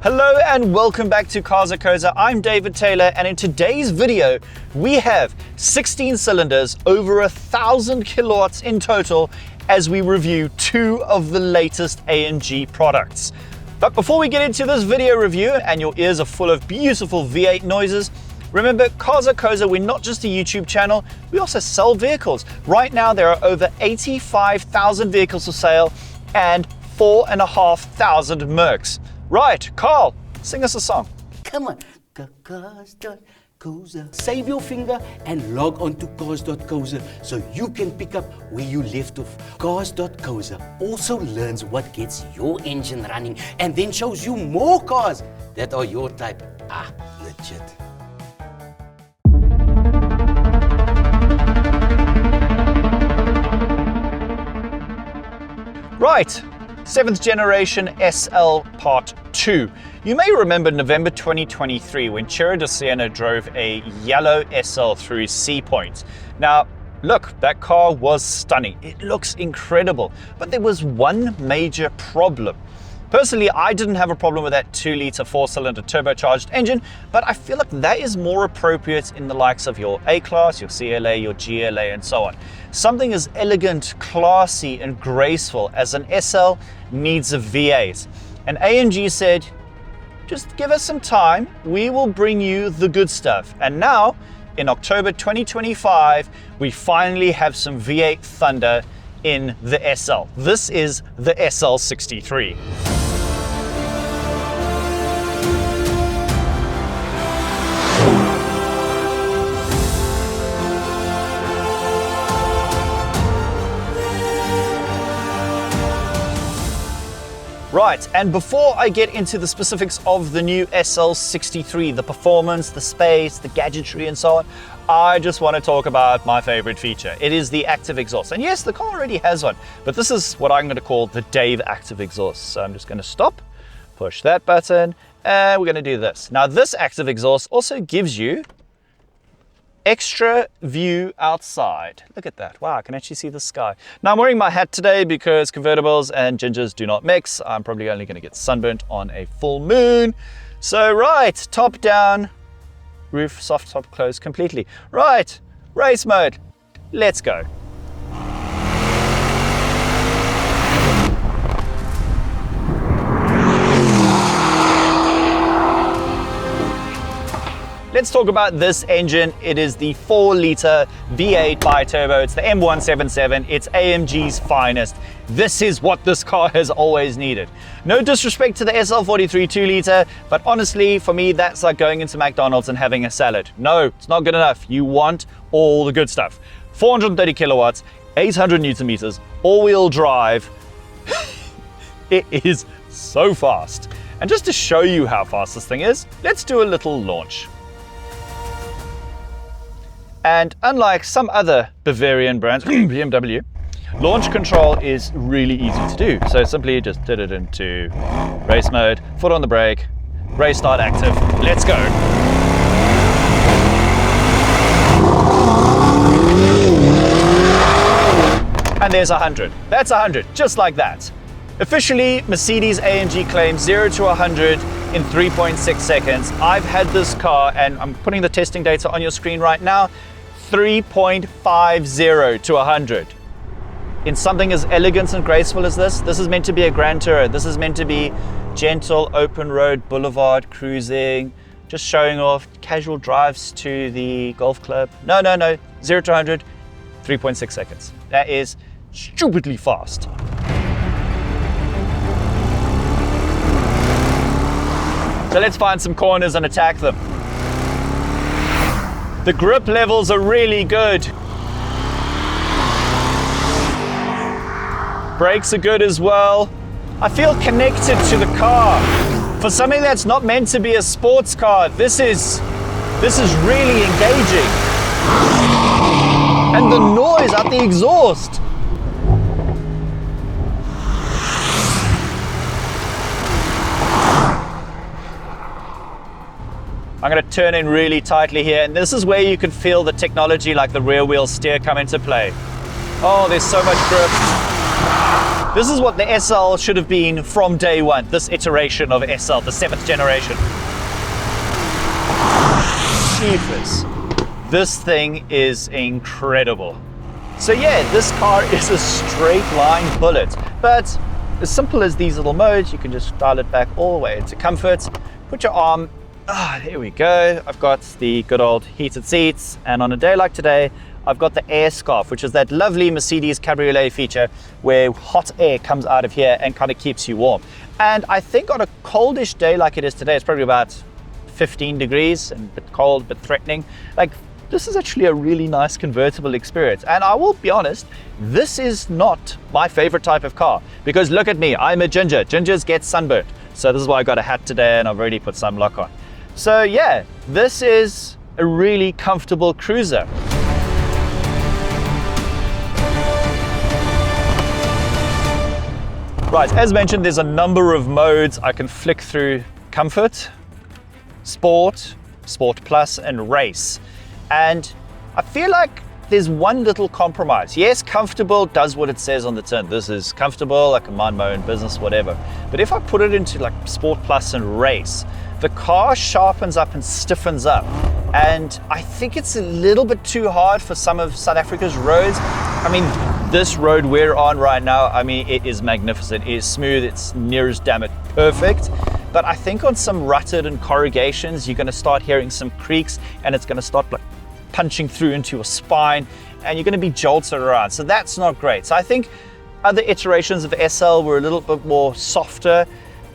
Hello and welcome back to Cars.co.za. I'm David Taylor, and in today's video we have 16 cylinders, over 1,000 kilowatts in total, as we review two of the latest AMG products. But before we get into this video review and your ears are full of beautiful V8 noises, remember, Cars.co.za, we're not just a YouTube channel, we also sell vehicles. Right now there are over 85,000 vehicles for sale and 4,500 Mercs. Right, Carl, sing us a song. Come on, Cars.co.za. Save your finger and log on to Cars.co.za so you can pick up where you left off. Cars.co.za also learns what gets your engine running and then shows you more cars that are your type. Legit. Right, 7th generation SL Part 2. You may remember November 2023 when Ciro De Siena drove a yellow SL through Sea Point. Now, look, that car was stunning. It looks incredible, but there was one major problem. Personally, I didn't have a problem with that 2-litre 4-cylinder turbocharged engine, but I feel like that is more appropriate in the likes of your A-Class, your CLA, your GLA, and so on. Something as elegant, classy, and graceful as an SL needs a V8. And AMG said, just give us some time, we will bring you the good stuff. And now, in October 2025, we finally have some V8 thunder in the SL. This is the SL63. Right, and before I get into the specifics of the new SL63, the performance, the space, the gadgetry, and so on, I just want to talk about my favorite feature. It is the active exhaust. And yes, the car already has one, but this is what I'm going to call the Dave active exhaust. So I'm just going to stop, push that button, and we're going to do this. Now, this active exhaust also gives you extra view outside. Look at that. Wow, I can actually see the sky. Now, I'm wearing my hat today because convertibles and gingers do not mix. I'm probably only going to get sunburnt on a full moon. So, right, top down, roof soft top closed completely. Right, race mode. Let's go. Let's talk about this engine. It is the 4-litre V8 bi-turbo. It's the M177. It's AMG's finest. This is what this car has always needed. No disrespect to the SL43 2-litre, but honestly, for me, that's like going into McDonald's and having a salad. No, it's not good enough. You want all the good stuff. 430 kilowatts, 800 newton meters, all-wheel drive. It is so fast. And just to show you how fast this thing is, let's do a little launch. And unlike some other Bavarian brands, BMW, launch control is really easy to do. So simply just put it into race mode, foot on the brake, race start active, let's go. And there's 100. That's 100, just like that. Officially, Mercedes-AMG claims 0 to 100 in 3.6 seconds. I've had this car, and I'm putting the testing data on your screen right now, 3.50 to 100. In something as elegant and graceful as this is meant to be a Grand Tourer. This is meant to be gentle, open road, boulevard cruising, just showing off casual drives to the golf club. No, 0 to 100, 3.6 seconds. That is stupidly fast. So let's find some corners and attack them. The grip levels are really good. Brakes are good as well. I feel connected to the car. For something that's not meant to be a sports car, this is really engaging. And the noise out the exhaust. I'm going to turn in really tightly here, and this is where you can feel the technology like the rear wheel steer come into play. Oh, there's so much grip. This is what the SL should have been from day one, this iteration of SL, the 7th generation. Jeepers. This thing is incredible. So yeah, this car is a straight line bullet, but as simple as these little modes, you can just dial it back all the way into comfort, put your arm, there we go. I've got the good old heated seats, and on a day like today, I've got the air scarf, which is that lovely Mercedes cabriolet feature where hot air comes out of here and kind of keeps you warm. And I think on a coldish day like it is today, it's probably about 15 degrees and a bit cold, a bit threatening. Like, this is actually a really nice convertible experience. And I will be honest, this is not my favorite type of car, because look at me, I'm a ginger. Gingers get sunburnt. So this is why I got a hat today and I've already put sunblock on. So yeah, this is a really comfortable cruiser. Right, as mentioned, there's a number of modes I can flick through: comfort, sport, sport plus, and race. And I feel like there's one little compromise. Yes, comfortable does what it says on the tin. This is comfortable, I can mind my own business, whatever. But if I put it into like sport plus and race, the car sharpens up and stiffens up. And I think it's a little bit too hard for some of South Africa's roads. I mean, this road we're on right now, I mean, it is magnificent. It is smooth, it's near as damn it perfect. But I think on some rutted and corrugations, you're gonna start hearing some creaks and it's gonna start like punching through into your spine and you're gonna be jolted around. So that's not great. So I think other iterations of SL were a little bit more softer,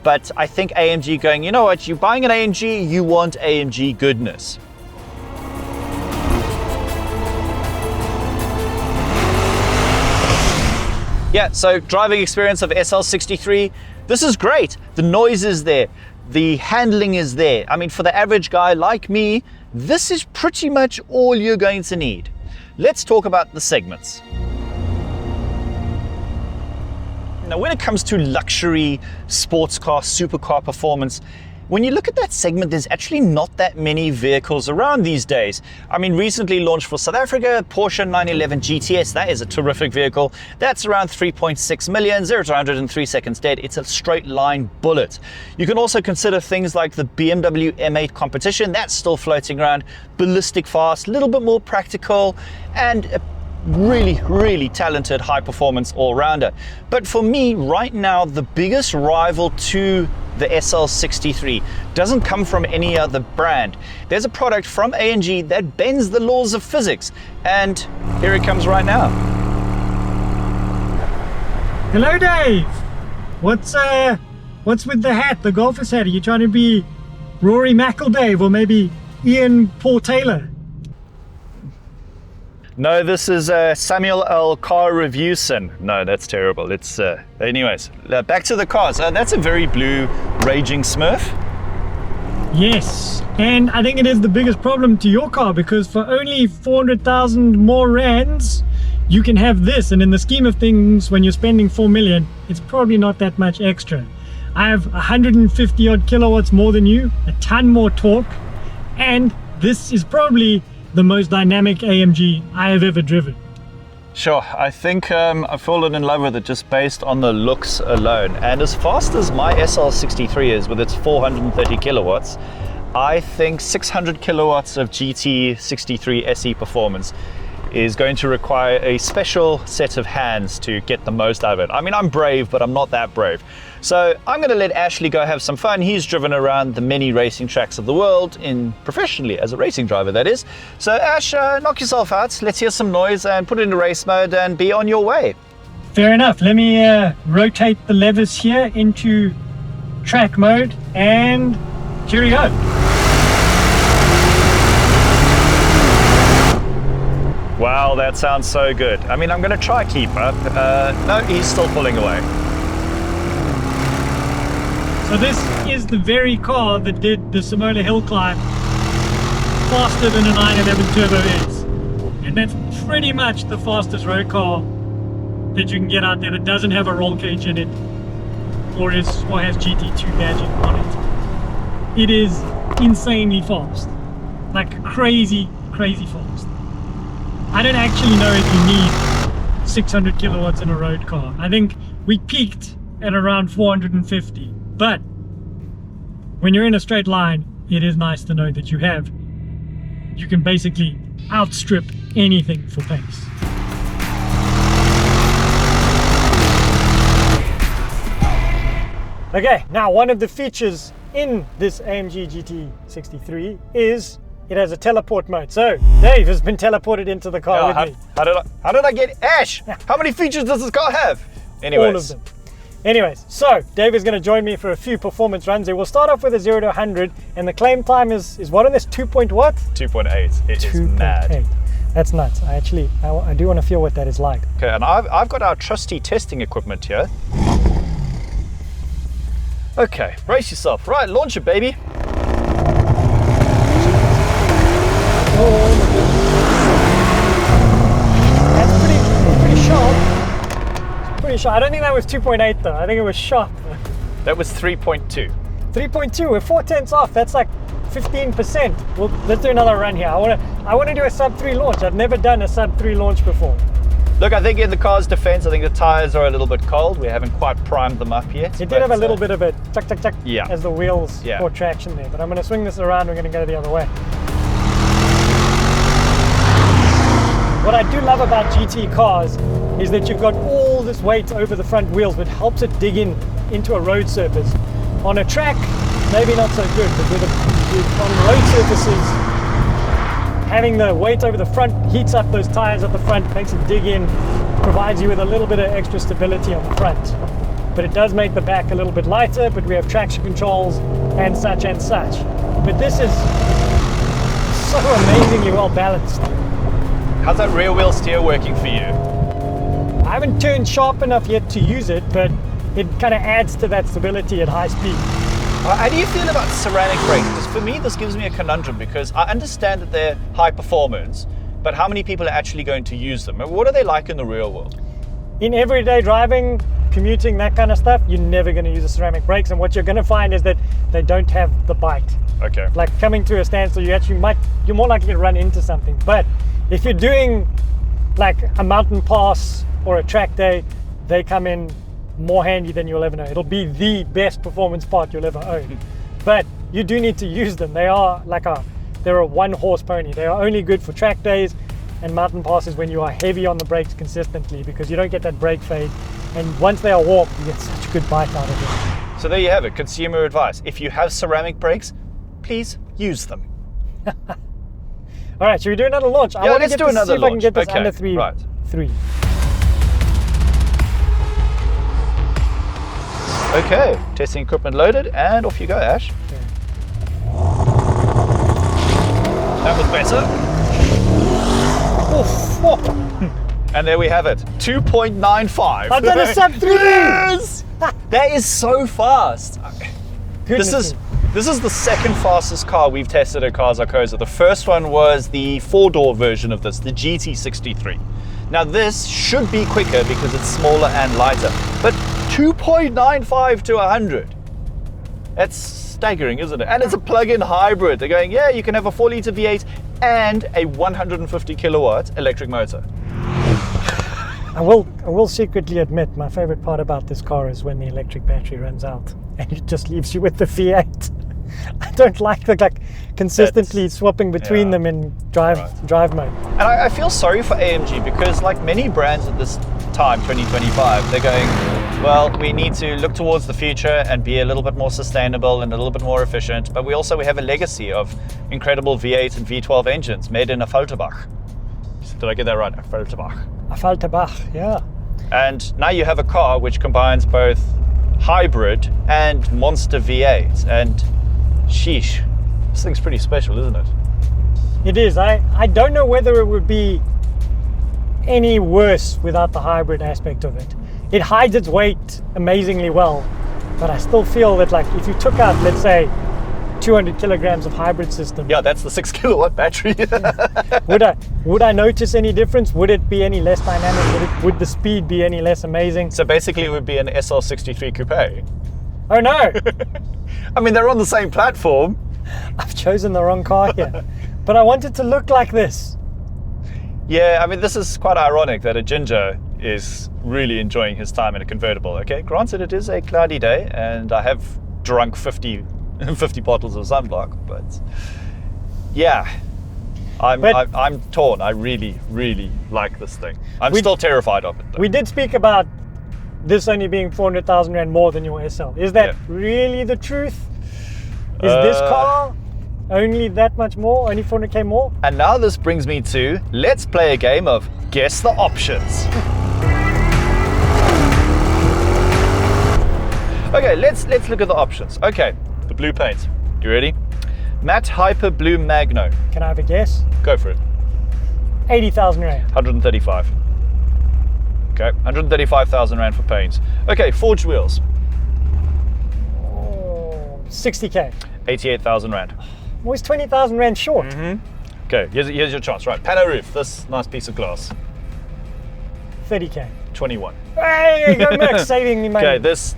but I think AMG going, you know what, you're buying an AMG, you want AMG goodness. Yeah, so driving experience of SL63, this is great. The noise is there, the handling is there. I mean, for the average guy like me, this is pretty much all you're going to need. Let's talk about the segments. Now, when it comes to luxury, sports car, supercar performance, when you look at that segment, there's actually not that many vehicles around these days. I mean, recently launched for South Africa, Porsche 911 GTS, that is a terrific vehicle. That's around 3.6 million, 0 to 100 in 3 seconds dead. It's a straight line bullet. You can also consider things like the BMW M8 competition, that's still floating around, ballistic fast, a little bit more practical, and a really talented high performance all-rounder. But for me right now, the biggest rival to the SL63 doesn't come from any other brand. There's a product from AMG that bends the laws of physics, and here it comes right now. Hello, Dave. What's with the hat, the golfer's hat? Are you trying to be Rory McIlroy or maybe Ian Paul Taylor? No, this is Samuel L. Car Reviewson. No, that's terrible. It's anyways, back to the cars. That's a very blue Raging Smurf. Yes, and I think it is the biggest problem to your car, because for only 400,000 more rands, you can have this. And in the scheme of things, when you're spending 4 million, it's probably not that much extra. I have 150 odd kilowatts more than you, a ton more torque, and this is probably the most dynamic AMG I have ever driven. Sure, I think I've fallen in love with it just based on the looks alone. And as fast as my SL63 is with its 430 kilowatts, I think 600 kilowatts of GT63 SE performance is going to require a special set of hands to get the most out of it. I mean, I'm brave, but I'm not that brave. So I'm going to let Ashley go have some fun. He's driven around the many racing tracks of the world, professionally as a racing driver, that is. So Ash, knock yourself out. Let's hear some noise and put it into race mode and be on your way. Fair enough. Let me rotate the levers here into track mode, and here we go. Wow, that sounds so good. I mean, I'm going to try keep up. No, he's still pulling away. So this is the very car that did the Simola Hill climb faster than a 911 Turbo S. And that's pretty much the fastest road car that you can get out there that doesn't have a roll cage in it or has GT2 badging on it. It is insanely fast. Like crazy fast. I don't actually know if you need 600 kilowatts in a road car. I think we peaked at around 450. But when you're in a straight line, it is nice to know that you can basically outstrip anything for pace. Okay, now one of the features in this AMG GT 63 is it has a teleport mode. So Dave has been teleported into the car with me. How did I get Ash? How many features does this car have? Anyways. All of them. Anyways, so Dave is going to join me for a few performance runs. We'll start off with a 0 to 100, and the claim time is what on this? 2 point what? 2.8. It is mad. That's nuts. I do want to feel what that is like. Okay, and I've got our trusty testing equipment here. Okay, brace yourself. Right, launch it, baby. That's pretty sharp. Pretty sharp. I don't think that was 2.8 though. I think it was sharp. That was 3.2. 3.2. We're 4/10 off. That's like 15%. Well, let's do another run here. I want to do a sub 3 launch. I've never done a sub 3 launch before. Look, I think in the car's defense, I think the tires are a little bit cold. We haven't quite primed them up yet. It did have a little bit of a tuck, tuck, tuck as the wheels for traction there. But I'm going to swing this around. We're going to go the other way. What I do love about GT cars is that you've got all this weight over the front wheels, but helps it dig into a road surface. On a track, maybe not so good, but on road surfaces, having the weight over the front heats up those tires at the front, makes it dig in, provides you with a little bit of extra stability on the front. But it does make the back a little bit lighter, but we have traction controls and such and such. But this is so amazingly well balanced. How's that rear wheel steer working for you? I haven't turned sharp enough yet to use it, but it kind of adds to that stability at high speed. How do you feel about ceramic brakes? Because for me, this gives me a conundrum because I understand that they're high performance, but how many people are actually going to use them? What are they like in the real world? In everyday driving, commuting, that kind of stuff, you're never going to use the ceramic brakes, and what you're going to find is that they don't have the bite. Okay. Like coming to a standstill, you're more likely to run into something. But if you're doing like a mountain pass or a track day, they come in more handy than you'll ever know. It'll be the best performance part you'll ever own. But you do need to use them. They're a 1 horse pony. They are only good for track days and mountain passes when you are heavy on the brakes consistently, because you don't get that brake fade. And once they are warped, you get such a good bite out of it. So there you have it, consumer advice. If you have ceramic brakes, please use them. All right, should we do another launch? I want to see if I can get this under 3. Right. 3. Okay, testing equipment loaded, and off you go, Ash. Okay. That was better. And there we have it, 2.95. I've done a sub 3! Yes! That is so fast. This is the second fastest car we've tested at Cars.co.za. The first one was the 4-door version of this, the GT63. Now this should be quicker because it's smaller and lighter, but 2.95 to 100. That's staggering, isn't it? And it's a plug-in hybrid. They're going, yeah, you can have a 4-litre V8 and a 150 kilowatt electric motor. I will secretly admit my favorite part about this car is when the electric battery runs out and it just leaves you with the V8. I don't like the consistently swapping between them in drive mode. And I feel sorry for AMG because like many brands at this time, 2025, they're going, well, we need to look towards the future and be a little bit more sustainable and a little bit more efficient. But we have a legacy of incredible V8 and V12 engines made in a Falterbach. Did I get that right? A Falterbach. A Falterbach, yeah. And now you have a car which combines both hybrid and monster V8. And sheesh, this thing's pretty special, isn't it? It is. I don't know whether it would be any worse without the hybrid aspect of it. It hides its weight amazingly well, but I still feel that if you took out, let's say, 200 kilograms of hybrid system. Yeah, that's the 6 kilowatt battery. Would I notice any difference? Would it be any less dynamic? Would the speed be any less amazing? So basically it would be an SL63 coupe. Oh no! I mean, they're on the same platform. I've chosen the wrong car here. But I want it to look like this. Yeah, I mean, this is quite ironic that a Ginger is really enjoying his time in a convertible. Okay, granted it is a cloudy day and I have drunk 50 bottles of sunblock, but yeah, I'm torn. I really like this thing. I'm still terrified of it though. We did speak about this only being 400,000 Rand more than your SL. Is that really the truth? Is this car only that much more? Only 400k more? And now this brings me to, let's play a game of guess the options. Okay, let's look at the options. Okay, the blue paint. You ready? Matte Hyper Blue Magno. Can I have a guess? Go for it. 80,000 Rand. 135. Okay, 135,000 Rand for paint. Okay, forged wheels. 60k. 88,000 Rand. Always 20,000 Rand short. Okay, here's your chance. Right, pano roof, this nice piece of glass. 30k. 21. Hey, go Max, saving me money. Okay, this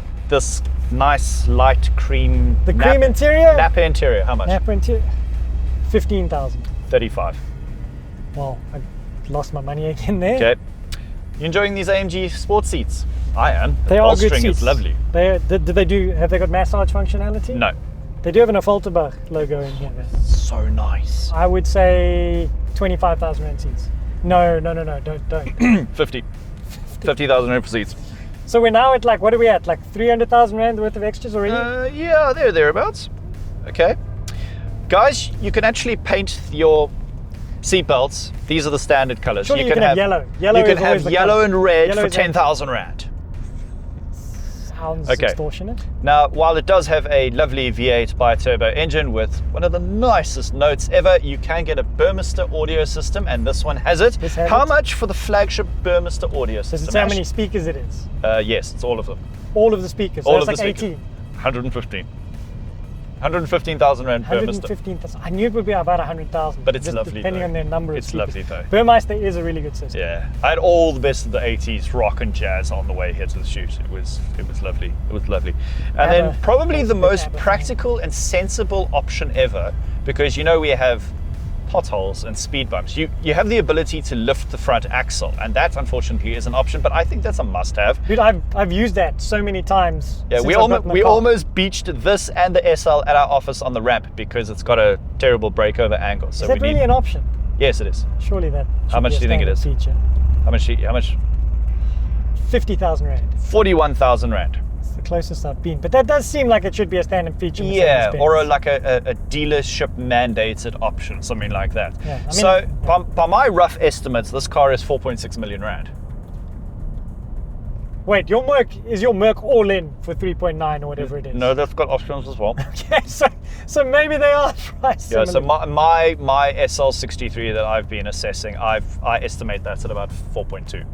nice light cream. The cream interior? Napa interior, how much? Napa interior. 15,000. 35. Well, I lost my money again there. Okay. You enjoying these AMG sports seats? I am. They the are good bolstering seats. is lovely. Have they got massage functionality? No. They do have an Afalterbach logo in here. So nice. I would say 25,000 Rand seats. No, don't. 50. 50,000 Rand for seats. So we're now at what are we at? 300,000 Rand worth of extras already? Yeah, thereabouts. Okay. Guys, you can actually paint your seat belts. These are the standard colors. Surely you can have yellow. Yellow you can is always have the yellow color. and red Yellow for is 10,000 Rand. Sounds Okay. extortionate. Now, while it does have a lovely V8 bi-turbo engine with one of the nicest notes ever, you can get a Burmester audio system, and this one has it. This has How it? much for the flagship Burmester audio system? Does it say how Ash? many speakers it is? Yes, it's all of them. All of the speakers. So All that's of the 18. 115. 115,000 Rand Burmester. 115,000. I knew it would be about 100,000. But it's just lovely depending though. on their number of It's speakers. lovely though. Burmeister is a really good system. Yeah, I had all the best of the 80s rock and jazz on the way here to the shoot. It was lovely. It was lovely. And then ABBA. probably the Big most ABBA fan. practical and sensible option ever, because you know we have potholes and speed bumps. You have the ability to lift the front axle, and that unfortunately is an option, but I think that's a must-have. Dude, I've used that so many times. Yeah, since we I got my car. almost beached this and the SL at our office on the ramp because it's got a terrible breakover angle. So Is that we really need. an option? Yes, it is. Surely that. How should much be a do you think it standard is? Feature. How much? 50,000 Rand. 41,000 Rand. It's the closest I've been, but that does seem like it should be a standard feature. Yeah, Mercedes-Benz. or a dealership mandated option, something like that. Yeah, I mean, so by my rough estimates, this car is 4.6 million Rand. Wait, your Merc all in for 3.9 or whatever it is? No, that's got options as well. Okay, so maybe they are priced Yeah, so similarly. my SL63 that I've been assessing, I estimate that's at about 4.2.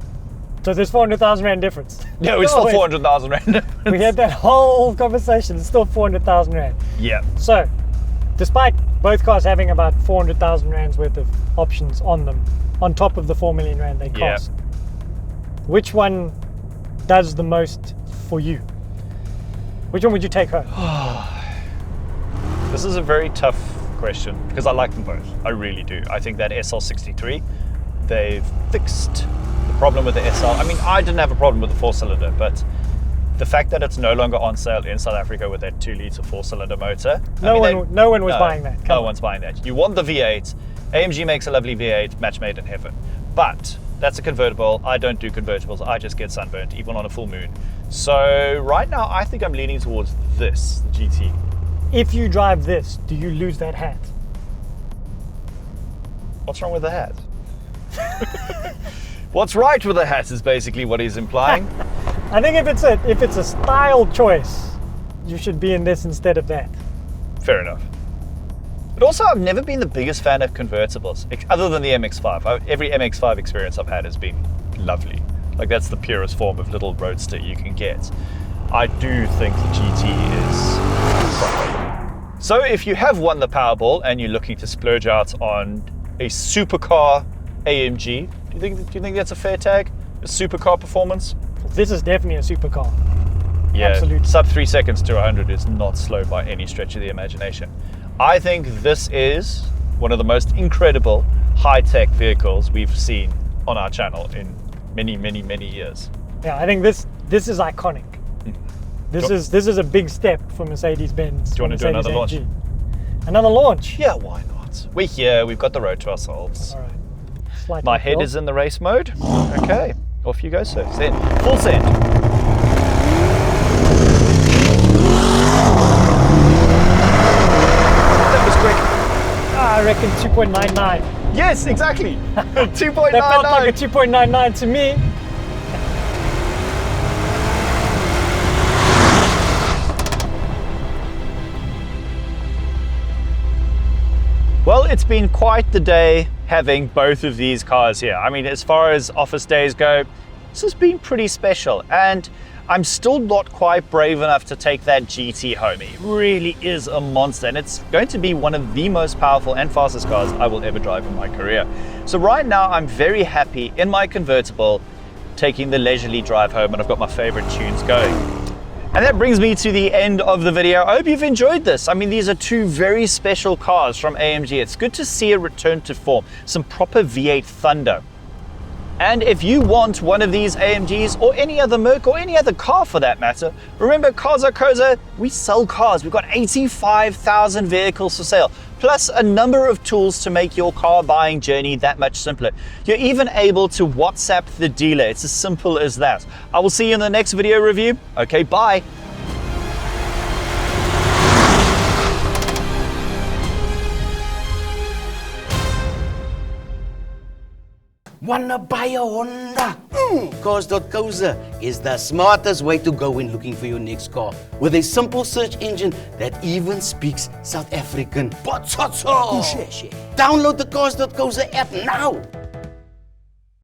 So there's 400,000 Rand difference. Yeah, it's No, still wait. 400,000 Rand. We had that whole conversation. It's still 400,000 Rand. Yeah. So, despite both cars having about 400,000 Rand's worth of options on them, on top of the 4 million Rand they Yeah. cost, which one does the most for you? Which one would you take home? This is a very tough question because I like them both. I really do. I think that SL63, they've fixed the problem with the SL. I mean, I didn't have a problem with the 4-cylinder, but the fact that it's no longer on sale in South Africa with that 2-litre 4-cylinder motor. No one was buying that. Come No on. one's buying that. You want the V8. AMG makes a lovely V8, match made in heaven. But that's a convertible. I don't do convertibles. I just get sunburnt, even on a full moon. So right now, I think I'm leaning towards this, the GT. If you drive this, do you lose that hat? What's wrong with the hat? What's right with the hat is basically what he's implying. I think if it's a style choice, you should be in this instead of that. Fair enough. But also, I've never been the biggest fan of convertibles, other than the MX-5. Every MX-5 experience I've had has been lovely. Like, that's the purest form of little roadster you can get. I do think the GT is proper. So if you have won the Powerball and you're looking to splurge out on a supercar AMG, do you think that's a fair tag? A supercar performance? This is definitely a supercar. Yeah, Absolutely. sub 3 seconds to 100 is not slow by any stretch of the imagination. I think this is one of the most incredible high-tech vehicles we've seen on our channel in many, many, many years. Yeah, I think this is iconic. This is a big step for Mercedes-Benz. Do you want to do another launch? Another launch? Yeah, why not? We're here, we've got the road to ourselves. All right. Slightly My head uphill. is in the race mode. Okay, off you go, sir. Send. Full send. That was quick. I reckon 2.99. Yes, exactly. 2.99. That felt like a 2.99 to me. Well, it's been quite the day having both of these cars here. I mean, as far as office days go, this has been pretty special, and I'm still not quite brave enough to take that GT home. It really is a monster, and it's going to be one of the most powerful and fastest cars I will ever drive in my career. So right now, I'm very happy in my convertible, taking the leisurely drive home, and I've got my favorite tunes going. And that brings me to the end of the video. I hope you've enjoyed this. I mean, these are two very special cars from AMG. It's good to see a return to form, some proper V8 thunder. And if you want one of these AMGs or any other Merc or any other car for that matter, remember Cars.co.za, we sell cars. We've got 85,000 vehicles for sale, plus a number of tools to make your car buying journey that much simpler. You're even able to WhatsApp the dealer. It's as simple as that. I will see you in the next video review. Okay, bye. Wanna buy a Honda? Cars.co.za is the smartest way to go when looking for your next car. With a simple search engine that even speaks South African. Download the Cars.co.za app now.